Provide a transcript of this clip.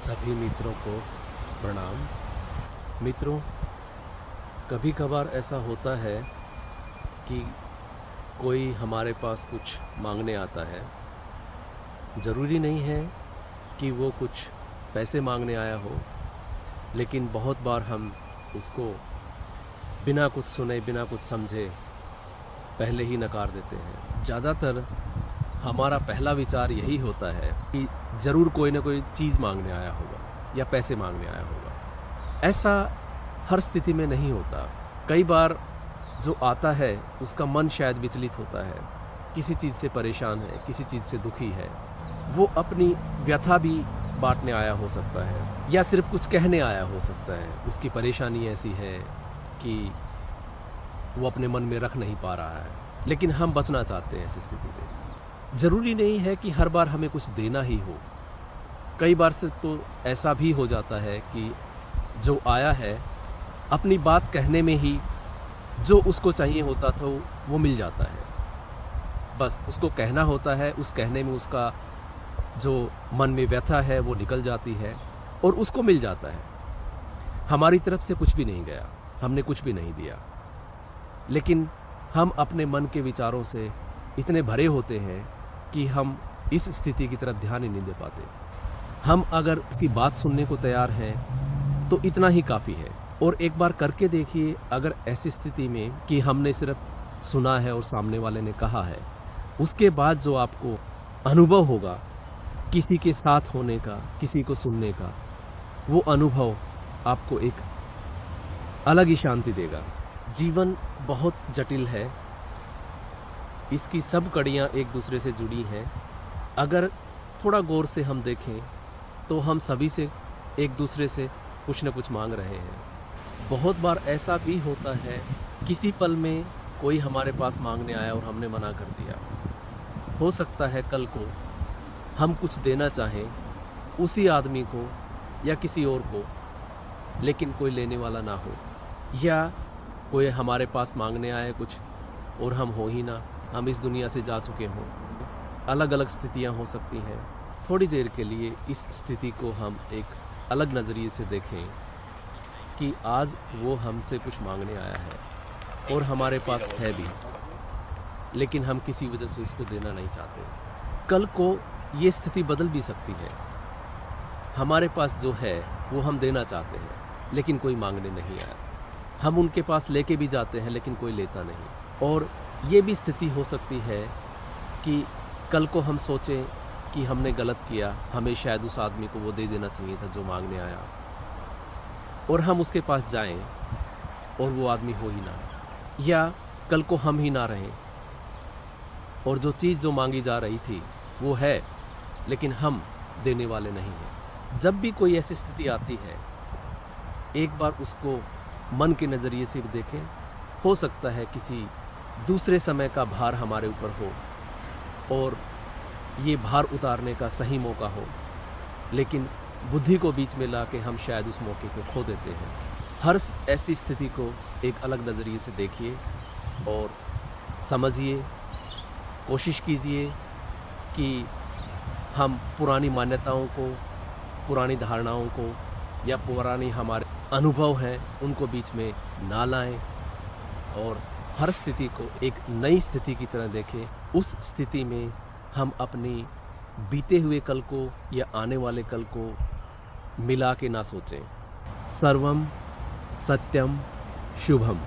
सभी मित्रों को प्रणाम। मित्रों, कभी कभार ऐसा होता है कि कोई हमारे पास कुछ मांगने आता है। ज़रूरी नहीं है कि वो कुछ पैसे मांगने आया हो, लेकिन बहुत बार हम उसको बिना कुछ सुने, बिना कुछ समझे पहले ही नकार देते हैं। ज़्यादातर हमारा पहला विचार यही होता है कि ज़रूर कोई ना कोई चीज़ मांगने आया होगा या पैसे मांगने आया होगा। ऐसा हर स्थिति में नहीं होता। कई बार जो आता है उसका मन शायद विचलित होता है, किसी चीज़ से परेशान है, किसी चीज़ से दुखी है। वो अपनी व्यथा भी बांटने आया हो सकता है या सिर्फ कुछ कहने आया हो सकता है। उसकी परेशानी ऐसी है कि वो अपने मन में रख नहीं पा रहा है, लेकिन हम बचना चाहते हैं ऐसी स्थिति से। ज़रूरी नहीं है कि हर बार हमें कुछ देना ही हो। कई बार से तो ऐसा भी हो जाता है कि जो आया है अपनी बात कहने में ही जो उसको चाहिए होता था वो मिल जाता है। बस उसको कहना होता है, उस कहने में उसका जो मन में व्यथा है वो निकल जाती है और उसको मिल जाता है। हमारी तरफ से कुछ भी नहीं गया, हमने कुछ भी नहीं दिया, लेकिन हम अपने मन के विचारों से इतने भरे होते हैं कि हम इस स्थिति की तरफ ध्यान ही नहीं दे पाते। हम अगर उसकी बात सुनने को तैयार हैं तो इतना ही काफ़ी है। और एक बार करके देखिए, अगर ऐसी स्थिति में कि हमने सिर्फ सुना है और सामने वाले ने कहा है, उसके बाद जो आपको अनुभव होगा किसी के साथ होने का, किसी को सुनने का, वो अनुभव आपको एक अलग ही शांति देगा। जीवन बहुत जटिल है, इसकी सब कड़ियाँ एक दूसरे से जुड़ी हैं। अगर थोड़ा गौर से हम देखें तो हम सभी से एक दूसरे से कुछ न कुछ मांग रहे हैं। बहुत बार ऐसा भी होता है, किसी पल में कोई हमारे पास मांगने आया और हमने मना कर दिया। हो सकता है कल को हम कुछ देना चाहें उसी आदमी को या किसी और को, लेकिन कोई लेने वाला ना हो, या कोई हमारे पास मांगने आए कुछ और हम हो ही ना, हम इस दुनिया से जा चुके हों। अलग अलग स्थितियां हो सकती हैं। थोड़ी देर के लिए इस स्थिति को हम एक अलग नज़रिए से देखें कि आज वो हमसे कुछ मांगने आया है और हमारे पास है भी, लेकिन हम किसी वजह से उसको देना नहीं चाहते। कल को ये स्थिति बदल भी सकती है। हमारे पास जो है वो हम देना चाहते हैं, लेकिन कोई मांगने नहीं आया। हम उनके पास लेके भी जाते हैं, लेकिन कोई लेता नहीं। और ये भी स्थिति हो सकती है कि कल को हम सोचें कि हमने गलत किया, हमें शायद उस आदमी को वो दे देना चाहिए था जो मांगने आया, और हम उसके पास जाएं और वो आदमी हो ही ना, या कल को हम ही ना रहें और जो चीज़ जो मांगी जा रही थी वो है, लेकिन हम देने वाले नहीं हैं। जब भी कोई ऐसी स्थिति आती है, एक बार उसको मन के नज़रिए से भी देखें। हो सकता है किसी दूसरे समय का भार हमारे ऊपर हो और ये भार उतारने का सही मौका हो, लेकिन बुद्धि को बीच में ला के हम शायद उस मौके को खो देते हैं। हर ऐसी स्थिति को एक अलग नज़रिए से देखिए और समझिए। कोशिश कीजिए कि हम पुरानी मान्यताओं को, पुरानी धारणाओं को या पुरानी हमारे अनुभव हैं उनको बीच में ना लाएं और हर स्थिति को एक नई स्थिति की तरह देखें। उस स्थिति में हम अपनी बीते हुए कल को या आने वाले कल को मिला के ना सोचें। सर्वम सत्यम शुभम।